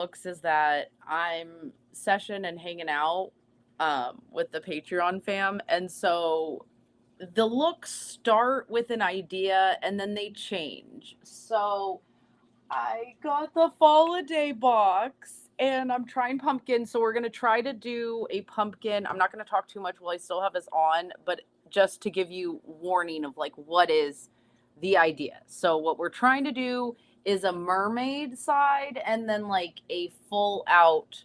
looks is that I'm session and hanging out with the Patreon fam. And so the looks start with an idea and then they change. So I got the Fall-A-Day box and I'm trying pumpkin. So we're going to try to do a pumpkin. I'm not going to talk too much while I still have this on, but just to give you warning of like what is the idea. So what we're trying to do is a mermaid side and then like a full out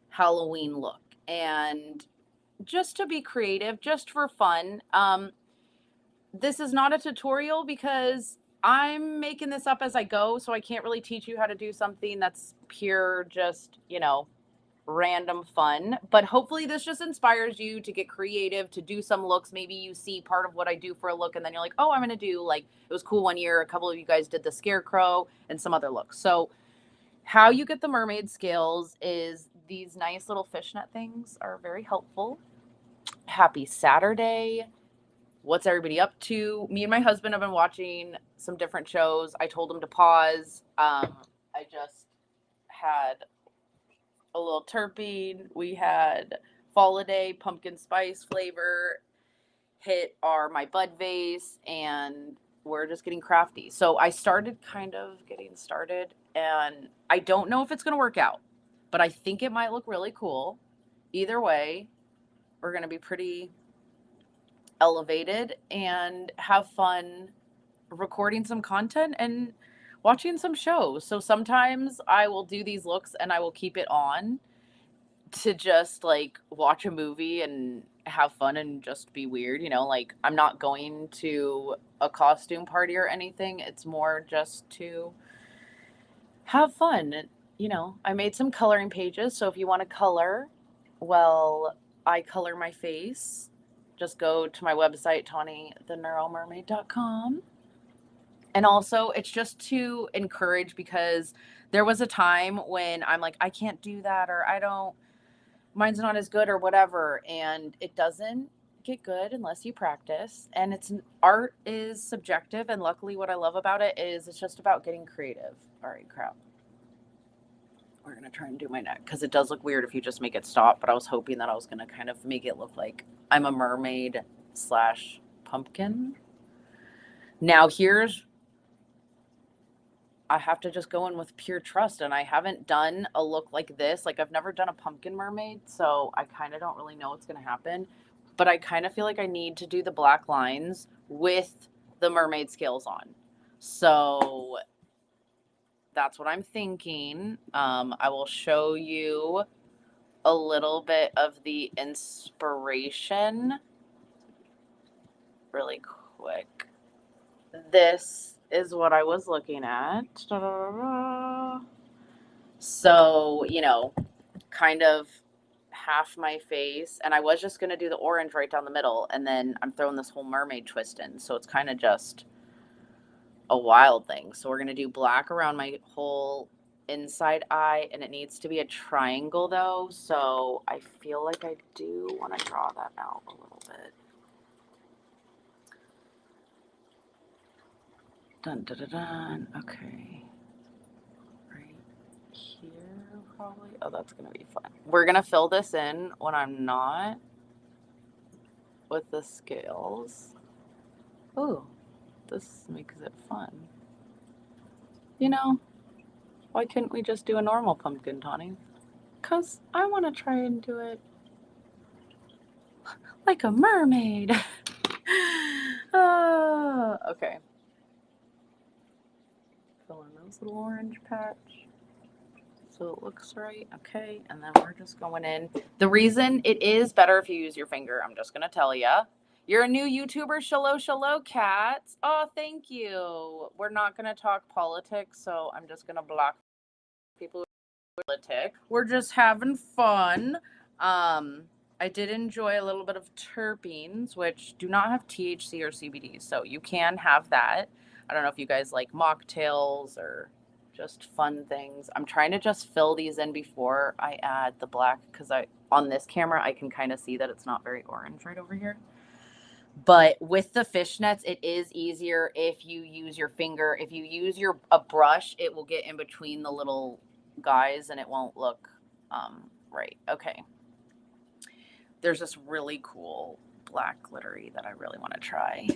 Halloween look. And just to be creative, just for fun. This is not a tutorial because I'm making this up as I go, so I can't really teach you how to do something that's pure, just, random fun. But hopefully, this just inspires you to get creative, to do some looks. Maybe you see part of what I do for a look, and then you're like, oh, I'm going to do like it was cool one year. A couple of you guys did the scarecrow and some other looks. So, how you get the mermaid scales is these nice little fishnet things are very helpful. Happy Saturday. What's everybody up to? Me and my husband have been watching some different shows. I told him to pause. I just had a little terpene. We had Fall-A-Day pumpkin spice flavor hit our my bud vase, and we're just getting crafty. So I started kind of getting started, and I don't know if it's going to work out, but I think it might look really cool. Either way, we're going to be pretty elevated and have fun recording some content and watching some shows. So sometimes I will do these looks and I will keep it on to just like watch a movie and have fun and just be weird, like I'm not going to a costume party or anything. It's more just to have fun. I made some coloring pages. So if you want to color, well, I color my face. Just go to my website, TawnyTheNeuroMermaid.com. And also, it's just to encourage because there was a time when I'm like, I can't do that, or I don't, mine's not as good, or whatever. And it doesn't get good unless you practice. And art is subjective. And luckily, what I love about it is it's just about getting creative. All right, crap. We're going to try and do my neck because it does look weird if you just make it stop. But I was hoping that I was going to kind of make it look like I'm a mermaid slash pumpkin. Now, I have to just go in with pure trust. And I haven't done a look like this. Like, I've never done a pumpkin mermaid. So I kind of don't really know what's going to happen. But I kind of feel like I need to do the black lines with the mermaid scales on. So that's what I'm thinking. I will show you a little bit of the inspiration really quick. This is what I was looking at. So, kind of half my face. And I was just going to do the orange right down the middle. And then I'm throwing this whole mermaid twist in. So it's kind of just a wild thing. So we're going to do black around my whole inside eye, and it needs to be a triangle though. So I feel like I do want to draw that out a little bit. Dun, dun, dun, dun. Okay. Right here, probably. Oh, that's going to be fun. We're going to fill this in when I'm not with the scales. Ooh, this makes it fun. Why couldn't we just do a normal pumpkin, Tawny? Because I want to try and do it like a mermaid. Okay. Fill in this little orange patch so it looks right. Okay, and then we're just going in. The reason it is better if you use your finger, I'm just going to tell you. You're a new YouTuber, Shallow Cats. Oh, thank you. We're not going to talk politics, so I'm just going to block people who are politics. We're just having fun. I did enjoy a little bit of terpenes, which do not have THC or CBD, so you can have that. I don't know if you guys like mocktails or just fun things. I'm trying to just fill these in before I add the black because on this camera I can kind of see that it's not very orange right over here. But with the fishnets, it is easier if you use your finger. If you use a brush, it will get in between the little guys and it won't look right. Okay. There's this really cool black glittery that I really want to try.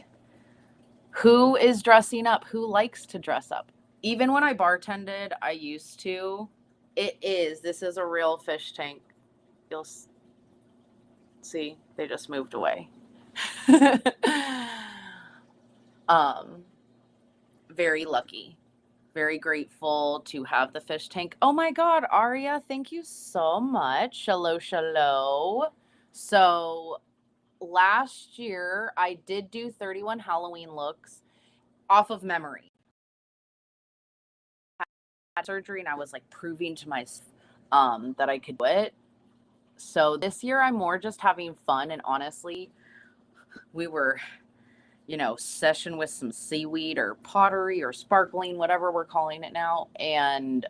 Who is dressing up? Who likes to dress up? Even when I bartended, I used to. This is a real fish tank. You'll see, they just moved away. Very lucky. Very grateful to have the fish tank. Oh my God, Aria, thank you so much. Shallow, shallow. So last year I did do 31 Halloween looks off of memory. I had surgery and I was like proving to myself that I could do it. So this year I'm more just having fun, and honestly, we were, session with some seaweed or pottery or sparkling, whatever we're calling it now, and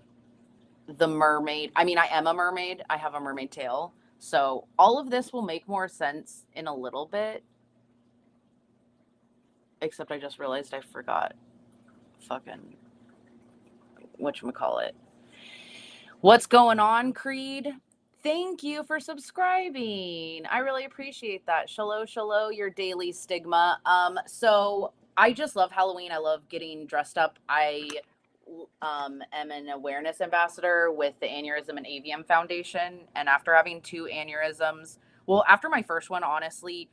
the mermaid. I mean, I am a mermaid. I have a mermaid tail. So all of this will make more sense in a little bit. Except I just realized I forgot fucking whatchamacallit. What's going on, Creed? Thank you for subscribing. I really appreciate that. Shallow, your daily stigma. So I just love Halloween. I love getting dressed up. I am an awareness ambassador with the Aneurysm and AVM Foundation. And after having 2 aneurysms, well, after my first one, honestly,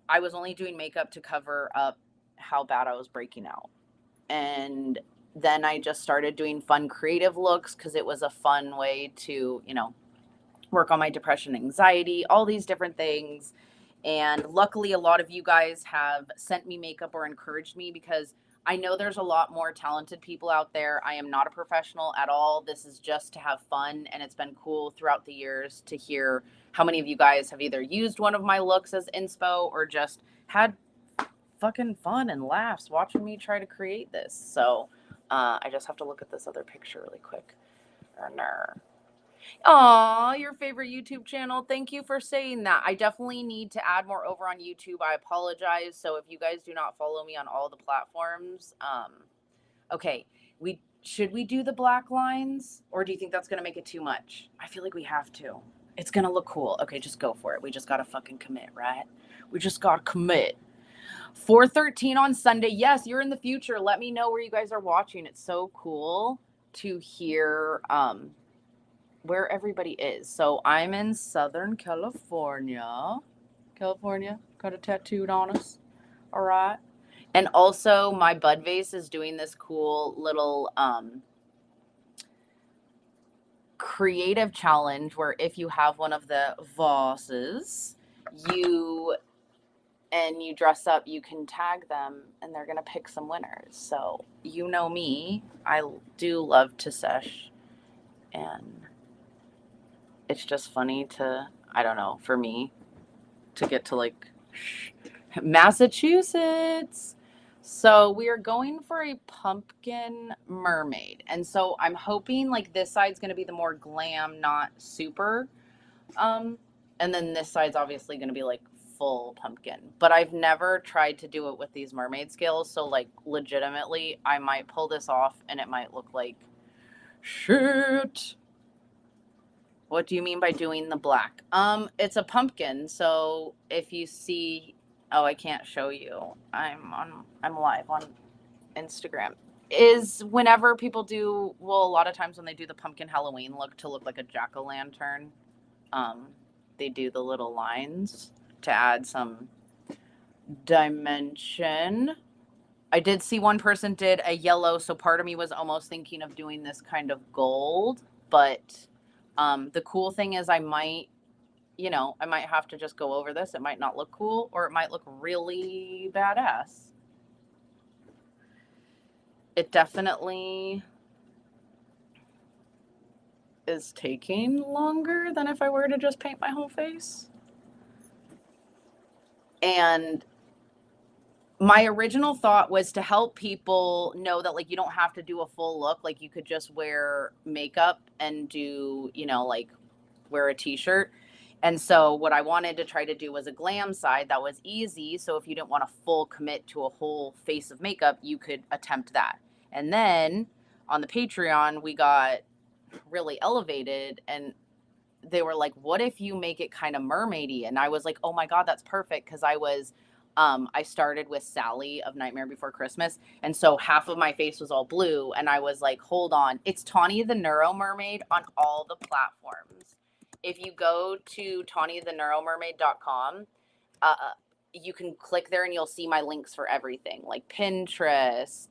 I was only doing makeup to cover up how bad I was breaking out. And then I just started doing fun creative looks because it was a fun way to, work on my depression, anxiety, all these different things. And luckily, a lot of you guys have sent me makeup or encouraged me, because I know there's a lot more talented people out there. I am not a professional at all. This is just to have fun. And it's been cool throughout the years to hear how many of you guys have either used one of my looks as inspo or just had fucking fun and laughs watching me try to create this. So I just have to look at this other picture really quick. Aw, your favorite YouTube channel. Thank you for saying that. I definitely need to add more over on YouTube. I apologize. So if you guys do not follow me on all the platforms, okay, should we do the black lines, or do you think that's gonna make it too much? I feel like we have to. It's gonna look cool. Okay, just go for it. We just gotta fucking commit, right? We just gotta commit. 4:13 on Sunday. Yes, you're in the future. Let me know where you guys are watching. It's so cool to hear where everybody is. So I'm in Southern California. California, got it tattooed on us. All right. And also my bud vase is doing this cool little creative challenge where if you have one of the vases, you dress up, you can tag them and they're gonna pick some winners. So you know me, I do love to sesh, and it's just funny to, I don't know, for me to get to like Massachusetts. So we are going for a pumpkin mermaid. And so I'm hoping like this side's going to be the more glam, not super. And then this side's obviously going to be like full pumpkin. But I've never tried to do it with these mermaid scales. So like legitimately, I might pull this off and it might look like shit. What do you mean by doing the black? It's a pumpkin. So if you see, oh, I can't show you. I'm live on Instagram. Is whenever people do, well, a lot of times when they do the pumpkin Halloween look to look like a jack-o'-lantern, they do the little lines to add some dimension. I did see one person did a yellow, so part of me was almost thinking of doing this kind of gold, but the cool thing is I might have to just go over this. It might not look cool, or it might look really badass. It definitely is taking longer than if I were to just paint my whole face. And my original thought was to help people know that like you don't have to do a full look. Like you could just wear makeup and do, like wear a t-shirt. And so what I wanted to try to do was a glam side that was easy. So if you didn't want to full commit to a whole face of makeup, you could attempt that. And then on the Patreon, we got really elevated, and they were like, what if you make it kind of mermaidy? And I was like, oh my God, that's perfect. Cause I started with Sally of Nightmare Before Christmas. And so half of my face was all blue. And I was like, hold on. It's Tawny the Neuro Mermaid on all the platforms. If you go to TawnyTheNeuroMermaid.com, you can click there and you'll see my links for everything, like Pinterest,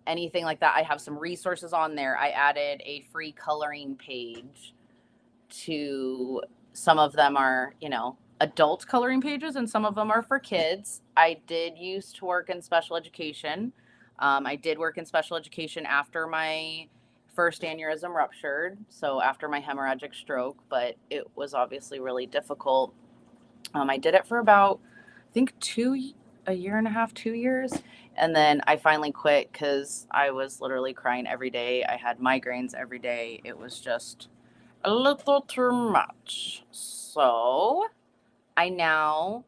anything like that. I have some resources on there. I added a free coloring page to, some of them are, adult coloring pages, and some of them are for kids. I did used to work in special education. I did work in special education after my first aneurysm ruptured, so after my hemorrhagic stroke, but it was obviously really difficult. I did it for about, I think, a year and a half, 2 years. And then I finally quit because I was literally crying every day. I had migraines every day. It was just a little too much. So I now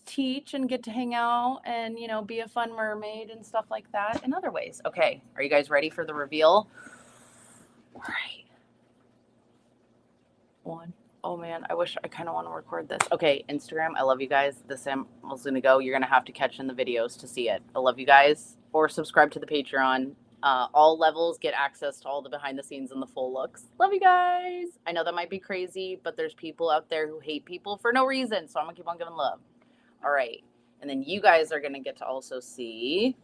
teach and get to hang out and, be a fun mermaid and stuff like that in other ways. Okay. Are you guys ready for the reveal? All right. One. Oh man, I wish I kind of want to record this. Okay, Instagram, I love you guys. This was going to go. You're going to have to catch in the videos to see it. I love you guys. Or subscribe to the Patreon. All levels get access to all the behind the scenes and the full looks. Love you guys. I know that might be crazy, but there's people out there who hate people for no reason. So I'm going to keep on giving love. All right. And then you guys are going to get to also see.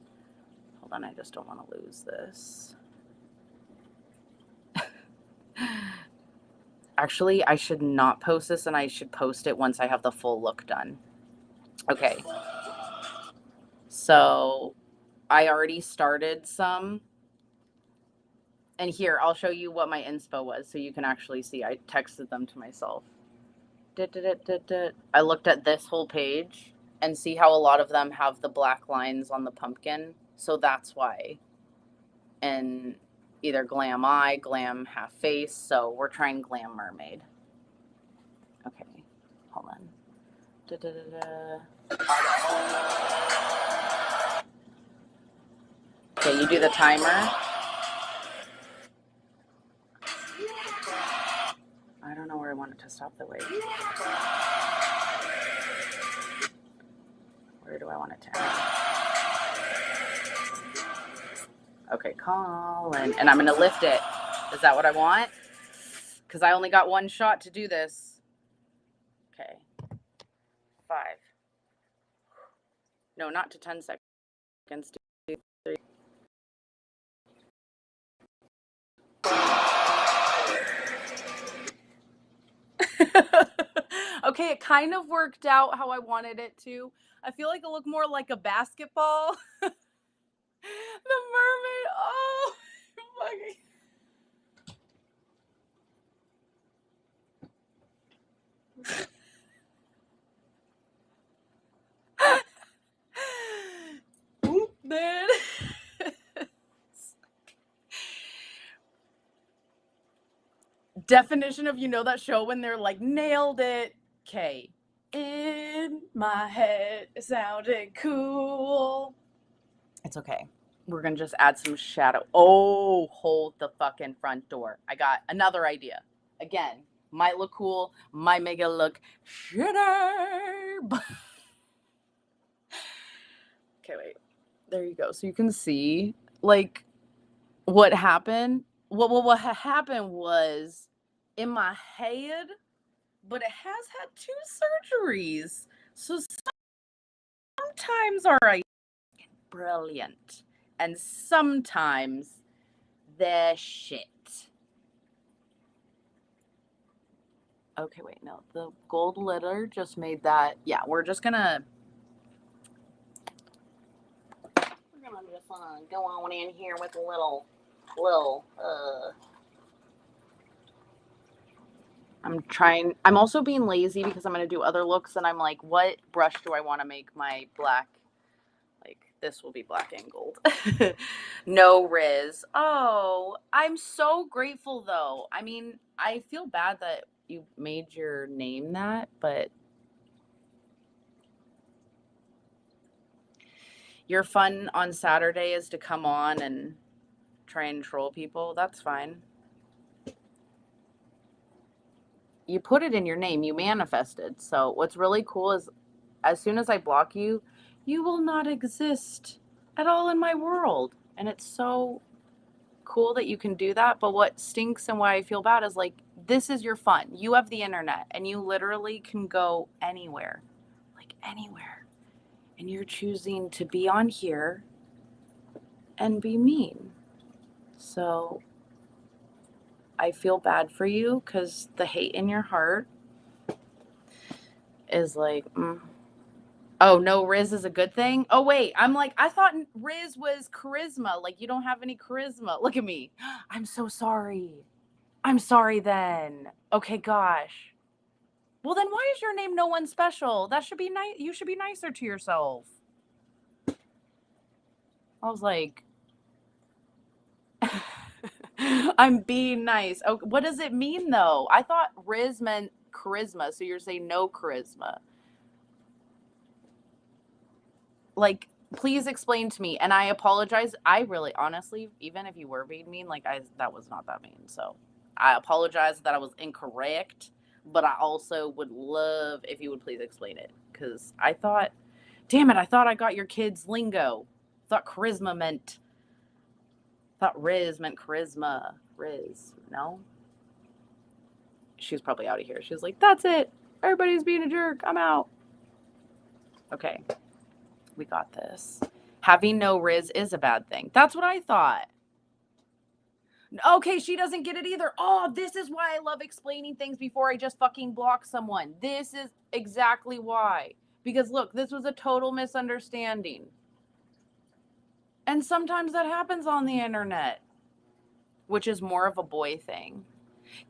Hold on, I just don't want to lose this. Actually, I should not post this, and I should post it once I have the full look done. Okay. So I already started some. And here, I'll show you what my inspo was so you can actually see. I texted them to myself. I looked at this whole page and see how a lot of them have the black lines on the pumpkin. So that's why. And either glam eye, glam half face. So we're trying glam mermaid. Okay, hold on. Okay, you do the timer. I don't know where I want it to stop the wave. Where do I want it to end? Okay, Colin. And I'm going to lift it. Is that what I want? Because I only got one shot to do this. Okay. 5. No, not to 10 seconds. 2, 3. Okay, it kind of worked out how I wanted it to. I feel like it looked more like a basketball. The mermaid. Oh, fucking. Oop, man. Definition of, that show when they're like, nailed it. Okay. In my head, it sounded cool. It's okay. We're going to just add some shadow. Oh, hold the fucking front door. I got another idea. Again, might look cool, might make it look shitty. Okay, wait. There you go. So you can see, like, what happened. What happened was in my head, but it has had 2 surgeries. So sometimes our ideas are brilliant, and sometimes they're shit. Okay, wait, no. The gold litter just made that. Yeah, we're just gonna just go on in here with a little. I'm also being lazy because I'm going to do other looks, and I'm like, what brush do I want to make my black? Like, this will be black and gold. No Riz. Oh, I'm so grateful, though. I mean, I feel bad that you made your name that, but your fun on Saturday is to come on and try and troll people. That's fine. You put it in your name. You manifested. So what's really cool is as soon as I block you, you will not exist at all in my world. And it's so cool that you can do that. But what stinks and why I feel bad is like, this is your fun. You have the internet and you literally can go anywhere, like anywhere. And you're choosing to be on here and be mean. So I feel bad for you because the hate in your heart is like, oh, no, Riz is a good thing? Oh, wait, I'm like, I thought Riz was charisma. Like, you don't have any charisma. Look at me. I'm so sorry. I'm sorry then. Okay, gosh. Well, then why is your name No One Special? That should be nice. You should be nicer to yourself. I was like, I'm being nice. Okay, what does it mean, though? I thought Riz meant charisma, so you're saying no charisma. Like, please explain to me. And I apologize. I really, honestly, even if you were being mean, like, that was not that mean. So I apologize that I was incorrect, but I also would love if you would please explain it. Because I thought, damn it, I thought I got your kids' lingo. Thought charisma meant, thought Riz meant charisma. Riz, no? She's probably out of here. She's like, that's it. Everybody's being a jerk. I'm out. Okay. We got this. Having no Riz is a bad thing. That's what I thought. Okay, she doesn't get it either. Oh, this is why I love explaining things before I just fucking block someone. This is exactly why. Because look, this was a total misunderstanding. And sometimes that happens on the internet, which is more of a boy thing.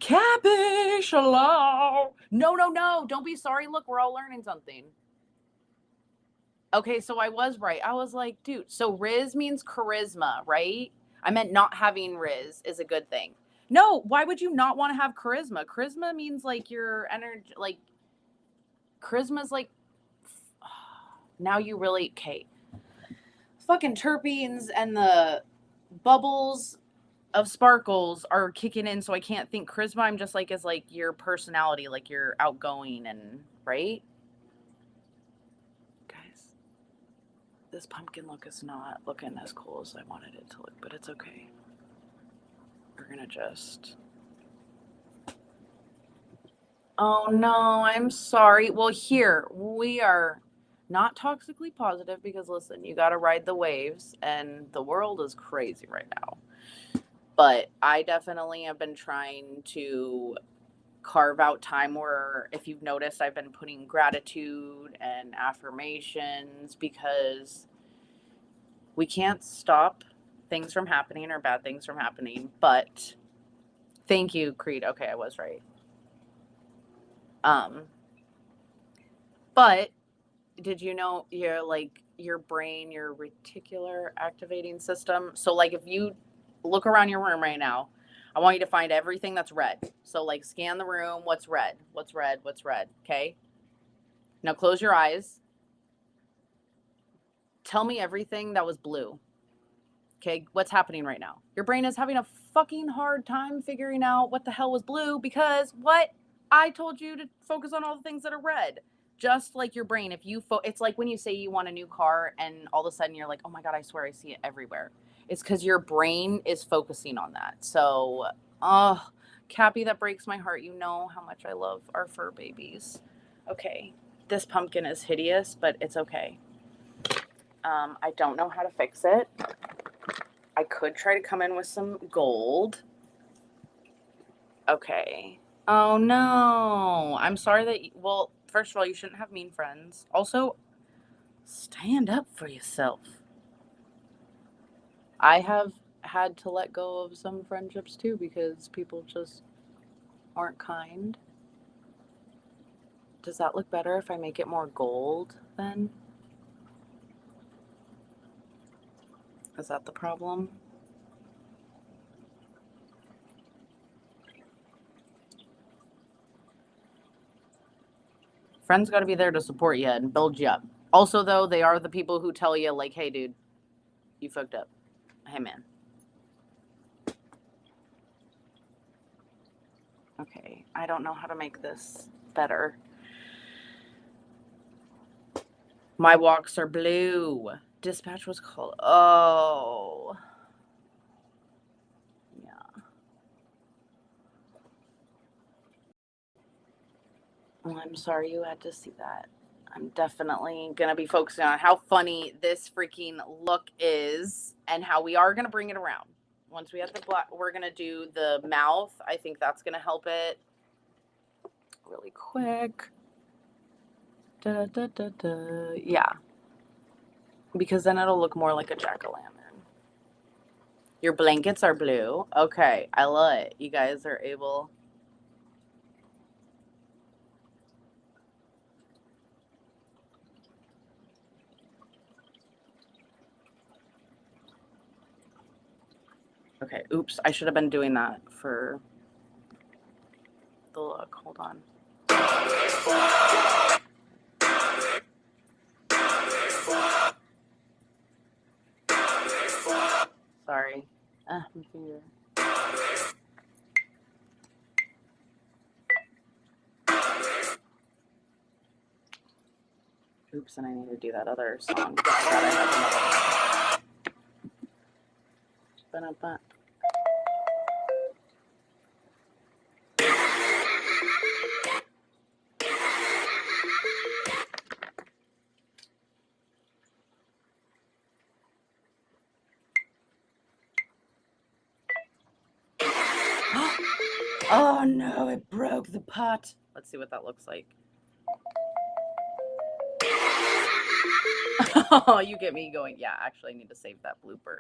Cappy, shalom. No. Don't be sorry. Look, we're all learning something. Okay, so I was right. I was like, dude, so Riz means charisma, right? I meant not having Riz is a good thing. No, why would you not want to have charisma? Charisma means like your energy, like charisma's like, now you really, okay. Fucking terpenes and the bubbles of sparkles are kicking in, so I can't think charisma. I'm just like, as like your personality, like you're outgoing and, right? This pumpkin look is not looking as cool as I wanted it to look, but it's okay. We're gonna just... Oh no, I'm sorry. Well, here, we are not toxically positive because listen, you gotta ride the waves and the world is crazy right now. But I definitely have been trying to carve out time where, if you've noticed, I've been putting gratitude and affirmations because we can't stop things from happening or bad things from happening, but thank you, Creed. Okay, I was right. But did you know your brain, your reticular activating system? So like if you look around your room right now, I want you to find everything that's red. So like scan the room, what's red? What's red? What's red? Okay? Now close your eyes. Tell me everything that was blue. Okay, what's happening right now? Your brain is having a fucking hard time figuring out what the hell was blue because what? I told you to focus on all the things that are red. Just like your brain, if you it's like when you say you want a new car and all of a sudden you're like, oh my God, I swear I see it everywhere. It's because your brain is focusing on that. So, Cappy, that breaks my heart. You know how much I love our fur babies. Okay, this pumpkin is hideous, but it's okay. I don't know how to fix it. I could try to come in with some gold. Okay. Oh no. I'm sorry that, well, first of all, you shouldn't have mean friends. Also, stand up for yourself. I have had to let go of some friendships too because people just aren't kind. Does that look better if I make it more gold then? Is that the problem? Friends got to be there to support you and build you up. Also, though, they are the people who tell you, like, hey, dude, you fucked up. Hey, man. Okay, I don't know how to make this better. My walks are blue. Dispatch was called. Oh. Yeah. Well, I'm sorry you had to see that. I'm definitely going to be focusing on how funny this freaking look is and how we are going to bring it around. Once we have the black, we're going to do the mouth. I think that's going to help it really quick. Da, da, da, da. Yeah. Because then it'll look more like a jack-o'-lantern. Your blankets are blue. Okay, I love it. You guys are able. Okay, oops. I should have been doing that for the look. Hold on. Sorry. My finger. Oops, and I need to do that other song. I have another. Oh no, it broke the pot. Let's see what that looks like. Oh, you get me going. Yeah, actually, I need to save that blooper.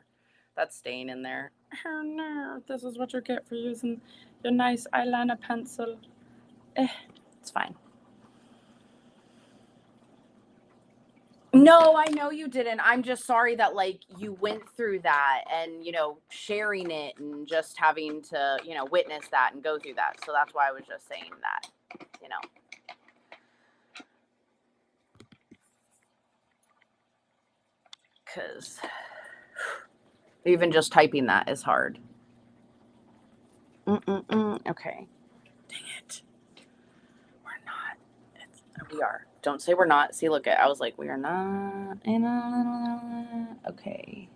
That's staying in there. Oh no, this is what you get for using your nice eyeliner pencil. It's fine. No, I know you didn't. I'm just sorry that like you went through that and sharing it and just having to, witness that and go through that. So that's why I was just saying that, cuz even just typing that is hard. Okay. Dang it. We're not. We are. Don't say we're not. See, look at. I was like, we are not in a. Okay.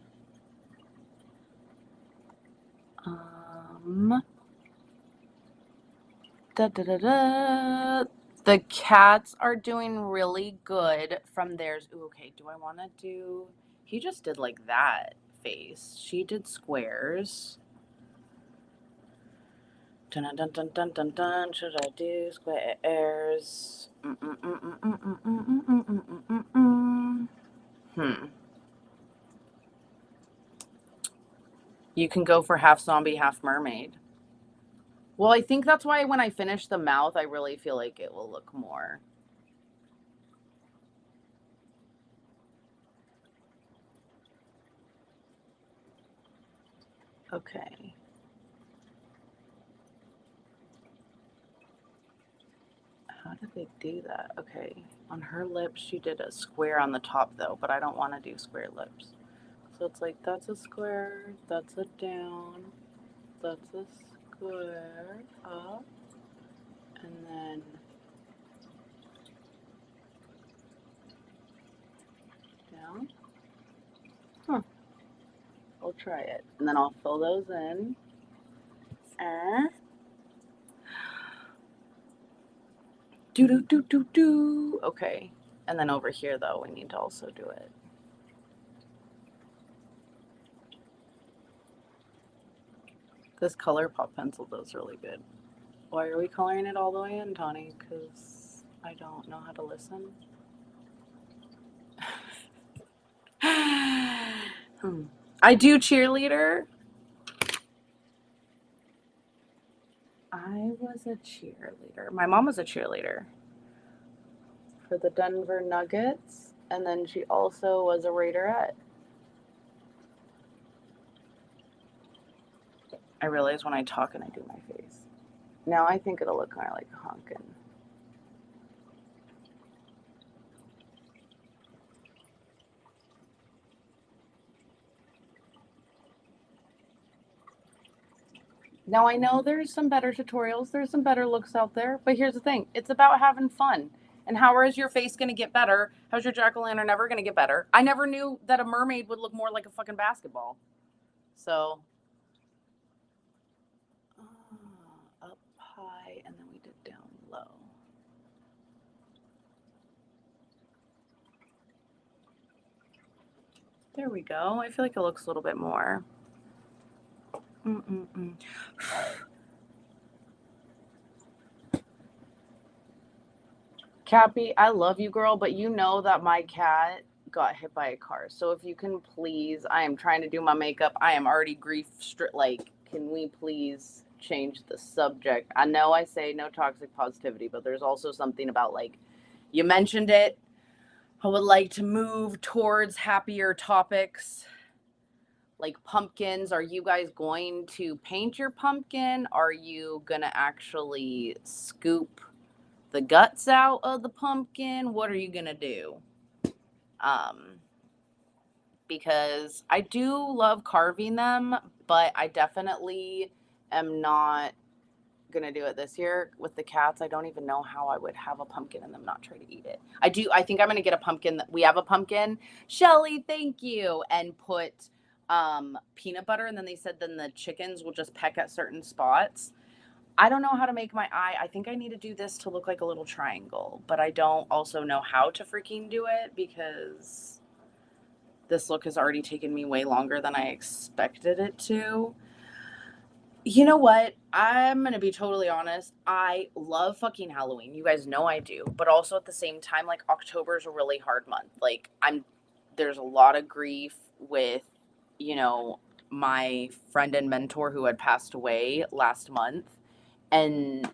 Da da da da. The cats are doing really good from theirs. Ooh, okay. Do I want to do? He just did like that face. She did squares. Dun dun dun dun dun dun. Should I do squares? You can go for half zombie, half mermaid. Well, I think that's why when I finish the mouth, I really feel like it will look more. Okay. How did they do that? Okay. On her lips, she did a square on the top, though, but I don't want to do square lips. So it's like, that's a square, that's a down, that's a square, up, and then down. Huh. I'll try it. And then I'll fill those in. Do. Okay. And then over here, though, we need to also do it. This ColourPop pencil does really good. Why are we coloring it all the way in, Tawny? Because I don't know how to listen. I do cheerleader. I was a cheerleader. My mom was a cheerleader for the Denver Nuggets, and then she also was a Raiderette. I realize when I talk and I do my face. Now I think it'll look kind of like honkin'. Now, I know there's some better tutorials, there's some better looks out there, but here's the thing, it's about having fun. And how is your face going to get better? How's your jack-o'-lantern ever going to get better? I never knew that a mermaid would look more like a fucking basketball. So, up high, and then we did down low. There we go. I feel like it looks a little bit more. Cappy, I love you, girl, but you know that my cat got hit by a car. So if you can please, I am trying to do my makeup. I am already like, can we please change the subject? I know I say no toxic positivity, but there's also something about, like, you mentioned it. I would like to move towards happier topics. Like pumpkins, are you guys going to paint your pumpkin? Are you gonna actually scoop the guts out of the pumpkin? What are you gonna do? Because I do love carving them, but I definitely am not gonna do it this year with the cats. I don't even know how I would have a pumpkin and them not try to eat it. I think I'm gonna get a pumpkin. We have a pumpkin. Shelly, thank you. And put peanut butter, and then they said then the chickens will just peck at certain spots. I don't know how to make my eye. I think I need to do this to look like a little triangle, but I don't also know how to freaking do it because this look has already taken me way longer than I expected it to. You know what? I'm going to be totally honest. I love fucking Halloween. You guys know I do. But also at the same time, like, October is a really hard month. Like, there's a lot of grief with, my friend and mentor who had passed away last month. And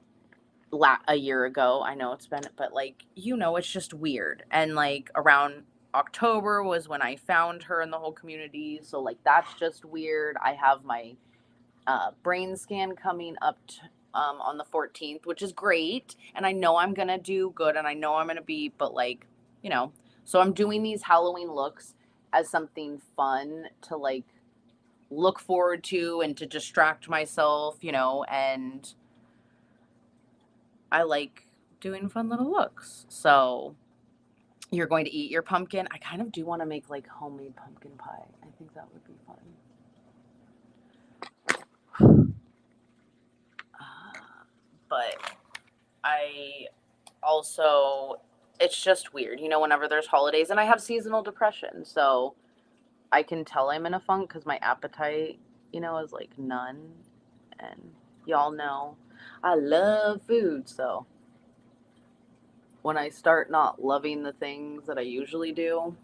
a year ago, I know it's been, but, like, it's just weird. And, like, around October was when I found her in the whole community. So, like, that's just weird. I have my brain scan coming up on the 14th, which is great. And I know I'm going to do good and I know I'm going to be, but, like, so I'm doing these Halloween looks as something fun to, like, look forward to and to distract myself, and I like doing fun little looks. So you're going to eat your pumpkin. I kind of do want to make, like, homemade pumpkin pie. I think that would be fun. But I also, it's just weird, whenever there's holidays, and I have seasonal depression, so I can tell I'm in a funk because my appetite, is like none. And y'all know I love food, so when I start not loving the things that I usually do,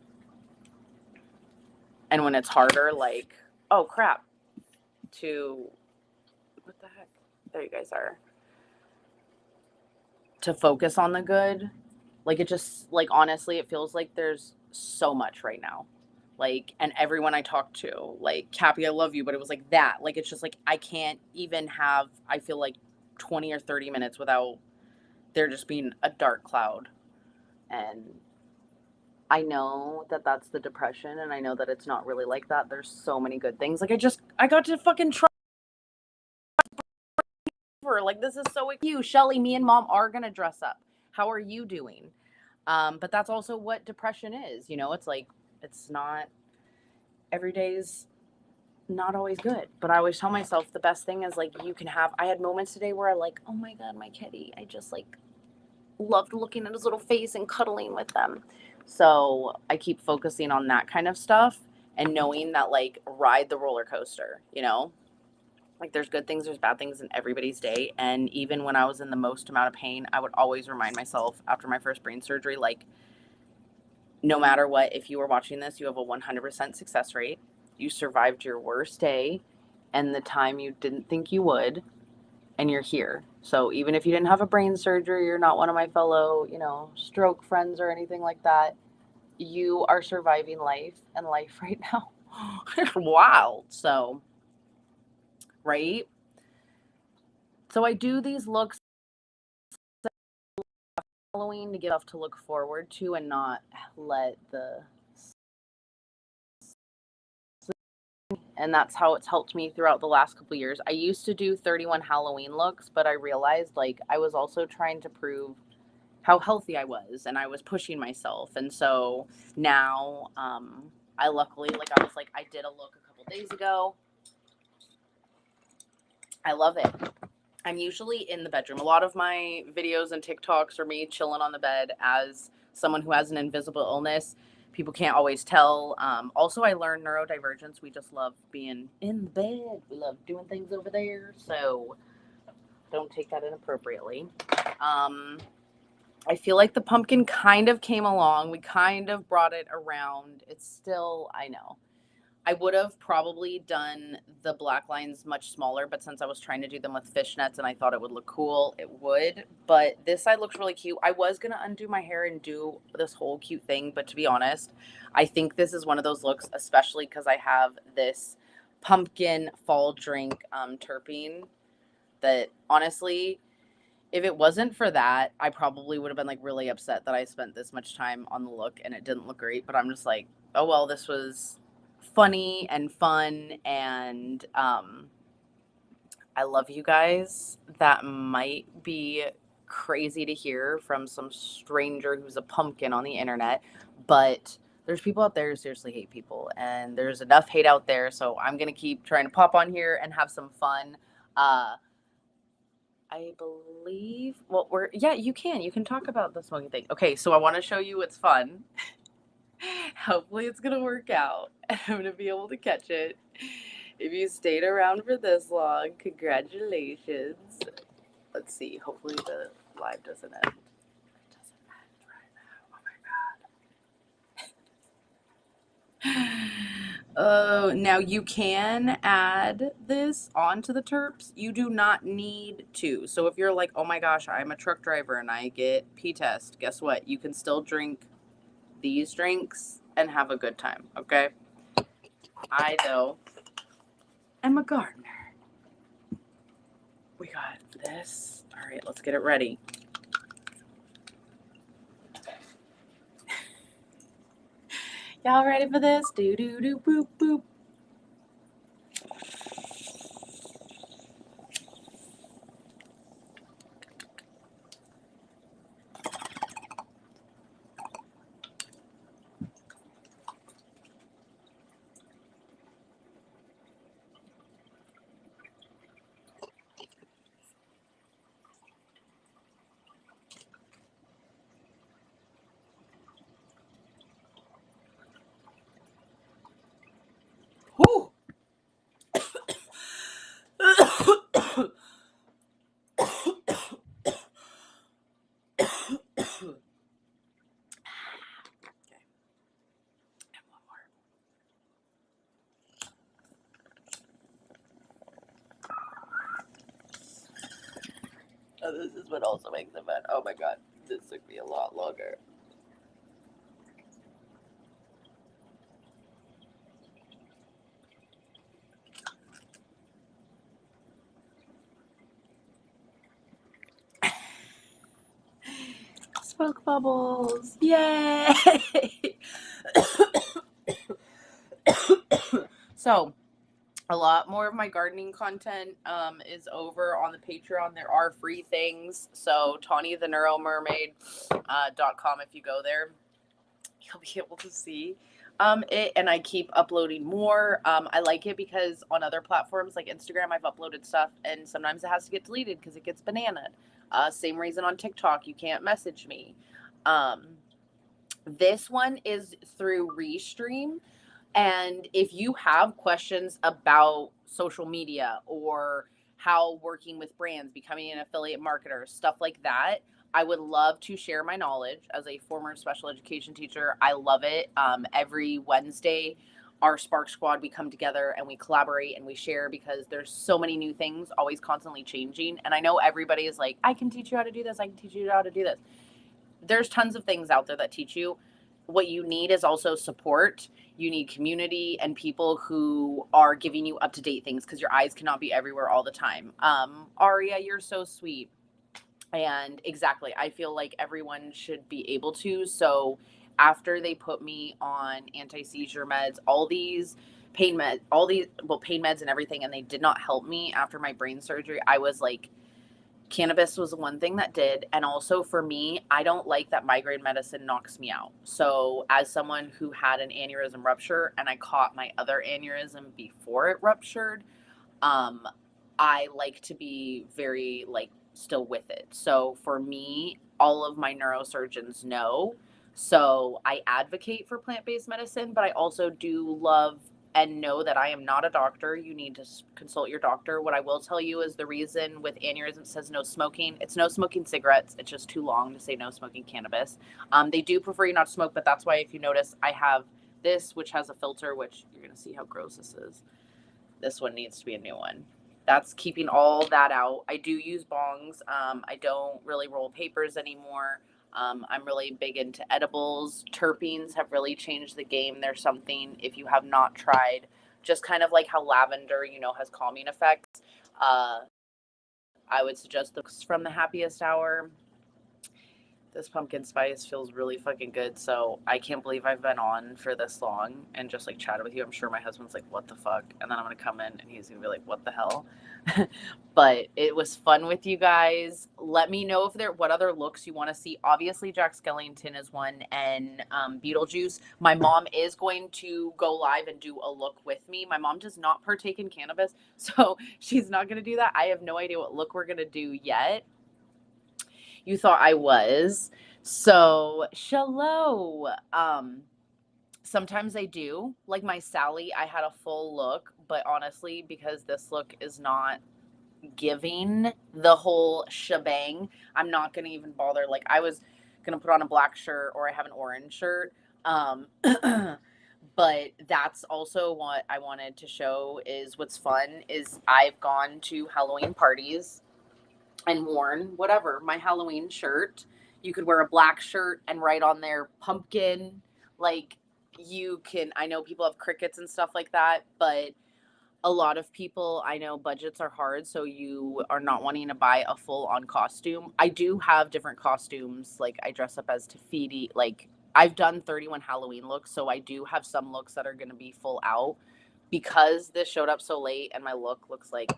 and when it's harder, like, oh crap, what the heck? There you guys are. To focus on the good, like, it just, like, honestly, it feels like there's so much right now. Like, and everyone I talk to, like, Cappy, I love you, but it was like that. Like, it's just like I can't even have, I feel like, 20 or 30 minutes without there just being a dark cloud. And I know that that's the depression, and I know that it's not really like that. There's so many good things. Like, I got to fucking try. Like, this is so cute. Shelly, me and mom are gonna dress up. How are you doing? But that's also what depression is. It's like, it's not, every day's not always good. But I always tell myself the best thing is, like, I had moments today where I, like, oh my God, my kitty. I just, like, loved looking at his little face and cuddling with them. So I keep focusing on that kind of stuff and knowing that, like, ride the roller coaster, Like, there's good things, there's bad things in everybody's day. And even when I was in the most amount of pain, I would always remind myself after my first brain surgery, like, no matter what, if you were watching this, you have a 100% success rate. You survived your worst day and the time you didn't think you would, and you're here. So even if you didn't have a brain surgery, you're not one of my fellow, stroke friends or anything like that. You are surviving life, and life right now is wild. So, right? So I do these looks Halloween to get off to look forward to and not let the and that's how it's helped me throughout the last couple years. I used to do 31 Halloween looks, but I realized like I was also trying to prove how healthy I was, and I was pushing myself. And so now I luckily, like I was like, I did a look a couple days ago. I love it. I'm usually in the bedroom. A lot of my videos and TikToks are me chilling on the bed as someone who has an invisible illness. People can't always tell. Also, I learned neurodivergence. We just love being in the bed. We love doing things over there. So don't take that inappropriately. I feel like the pumpkin kind of came along. We kind of brought it around. It's still, I know. I would have probably done the black lines much smaller, but since I was trying to do them with fishnets and I thought it would look cool, it would. But this side looks really cute. I was going to undo my hair and do this whole cute thing, but to be honest, I think this is one of those looks, especially because I have this pumpkin fall drink terpene that honestly, if it wasn't for that, I probably would have been like really upset that I spent this much time on the look and it didn't look great. But I'm just like, oh well, this was funny and fun, and I love you guys. That might be crazy to hear from some stranger who's a pumpkin on the internet, but there's people out there who seriously hate people, and there's enough hate out there. So I'm gonna keep trying to pop on here and have some fun. I believe, well, you can talk about the smoking thing. Okay, so I want to show you what's fun. Hopefully it's going to work out. I'm going to be able to catch it. If you stayed around for this long, congratulations. Let's see. Hopefully the live doesn't end. It doesn't end right now. Oh my God. Oh, now you can add this onto the terps. You do not need to. So if you're like, oh my gosh, I'm a truck driver and I get P-test, guess what? You can still drink these drinks and have a good time, okay? I, though, am a gardener. We got this. All right, let's get it ready. Y'all ready for this? Do do do boop boop. Whew. Oh, this is what also makes it fun. Oh my God, this took me a lot longer. Smoke bubbles. Yay! So, a lot more of my gardening content is over on the Patreon. There are free things. So, TawnyTheNeuroMermaid.com. If you go there, you'll be able to see it. And I keep uploading more. I like it because on other platforms like Instagram, I've uploaded stuff and sometimes it has to get deleted because it gets bananaed. Same reason on TikTok, you can't message me. This one is through Restream. And if you have questions about social media or how working with brands, becoming an affiliate marketer, stuff like that, I would love to share my knowledge as a former special education teacher. I love it. Every Wednesday, our Spark Squad, we come together and we collaborate and we share because there's so many new things always constantly changing. And I know everybody is like, I can teach you how to do this. I can teach you how to do this. There's tons of things out there that teach you. What you need is also support. You need community and people who are giving you up to date things because your eyes cannot be everywhere all the time. Aria, you're so sweet. And exactly, I feel like everyone should be able to. So after they put me on anti-seizure meds, all these pain meds and everything, and they did not help me after my brain surgery. I was like, cannabis was one thing that did. And also for me, I don't like that migraine medicine knocks me out. So as someone who had an aneurysm rupture and I caught my other aneurysm before it ruptured, I like to be very like still with it. So for me, all of my neurosurgeons know. So I advocate for plant-based medicine, but I also do love and know that I am not a doctor. You need to consult your doctor. What I will tell you is the reason with aneurysm says no smoking. It's no smoking cigarettes. It's just too long to say no smoking cannabis. They do prefer you not to smoke, but that's why if you notice, I have this, which has a filter, which you're going to see how gross this is. This one needs to be a new one. That's keeping all that out. I do use bongs. I don't really roll papers anymore. I'm really big into edibles. Terpenes have really changed the game. There's something, if you have not tried, just kind of like how lavender, has calming effects. I would suggest those from the Happiest Hour. This pumpkin spice feels really fucking good. So I can't believe I've been on for this long and just like chatted with you. I'm sure my husband's like, what the fuck? And then I'm going to come in and he's going to be like, what the hell? But it was fun with you guys. Let me know what other looks you want to see. Obviously, Jack Skellington is one, and Beetlejuice. My mom is going to go live and do a look with me. My mom does not partake in cannabis, so she's not going to do that. I have no idea what look we're going to do yet. You thought I was. So, shallow. Sometimes I do. Like my Sally, I had a full look, but honestly, because this look is not giving the whole shebang, I'm not going to even bother. Like I was going to put on a black shirt or I have an orange shirt. But that's also what I wanted to show is what's fun is I've gone to Halloween parties and worn whatever, my Halloween shirt. You could wear a black shirt and write on there pumpkin. Like you can, I know people have crickets and stuff like that, but a lot of people, I know budgets are hard, so you are not wanting to buy a full on costume. I do have different costumes. Like I dress up as Tafiti. Like I've done 31 Halloween looks, so I do have some looks that are going to be full out. Because this showed up so late and my look looks like,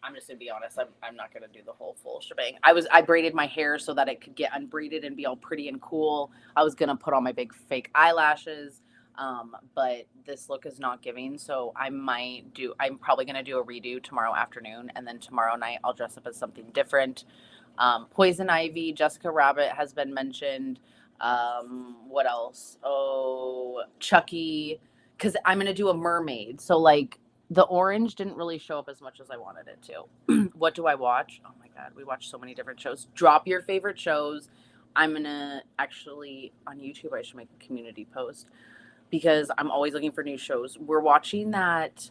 I'm just gonna be honest. I'm not gonna do the whole full shebang. I braided my hair so that it could get unbraided and be all pretty and cool. I was gonna put on my big fake eyelashes, but this look is not giving. So I'm probably gonna do a redo tomorrow afternoon, and then tomorrow night I'll dress up as something different. Poison Ivy, Jessica Rabbit has been mentioned. What else? Oh, Chucky, because I'm gonna do a mermaid. So like the orange didn't really show up as much as I wanted it to. What do I watch? Oh my God, we watch so many different shows. Drop your favorite shows. I'm going to actually, on YouTube, I should make a community post because I'm always looking for new shows. We're watching that.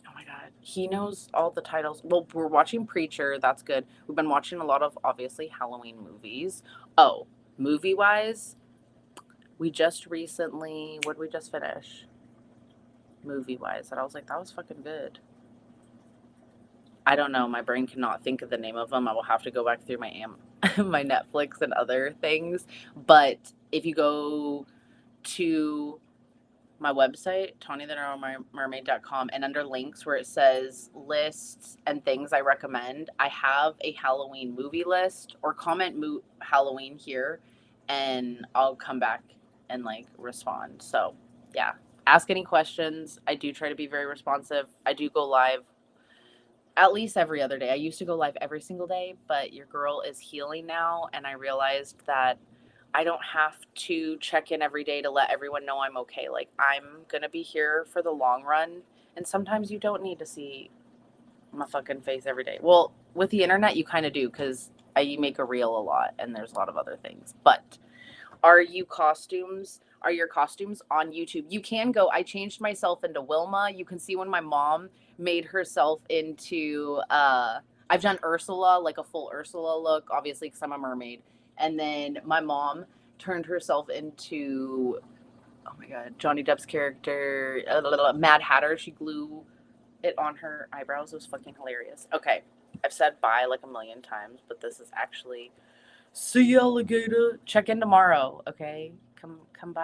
Oh my God, he knows all the titles. Well, we're watching Preacher. That's good. We've been watching a lot of, obviously, Halloween movies. Oh, movie-wise, we just recently, what did we just finish? Movie-wise, and I was like, that was fucking good. I don't know. My brain cannot think of the name of them. I will have to go back through my my Netflix and other things. But if you go to my website, TawnyTheNeuroMermaid.com, and under links where it says lists and things I recommend, I have a Halloween movie list, or comment Halloween here, and I'll come back and like respond. So yeah, ask any questions. I do try to be very responsive. I do go live at least every other day. I used to go live every single day, but your girl is healing now, and I realized that I don't have to check in every day to let everyone know I'm okay. Like I'm going to be here for the long run, and sometimes you don't need to see my fucking face every day. Well, with the internet you kind of do cuz I make a reel a lot and there's a lot of other things. But are your costumes on YouTube? You can go. I changed myself into Wilma. You can see when my mom made herself into I've done Ursula, like a full Ursula look, obviously because I'm a mermaid. And then my mom turned herself into, oh my God, Johnny Depp's character, Mad Hatter. She glued it on her eyebrows. It was fucking hilarious. Okay, I've said bye like a million times, but this is actually, see you, alligator. Check in tomorrow, okay? Come by.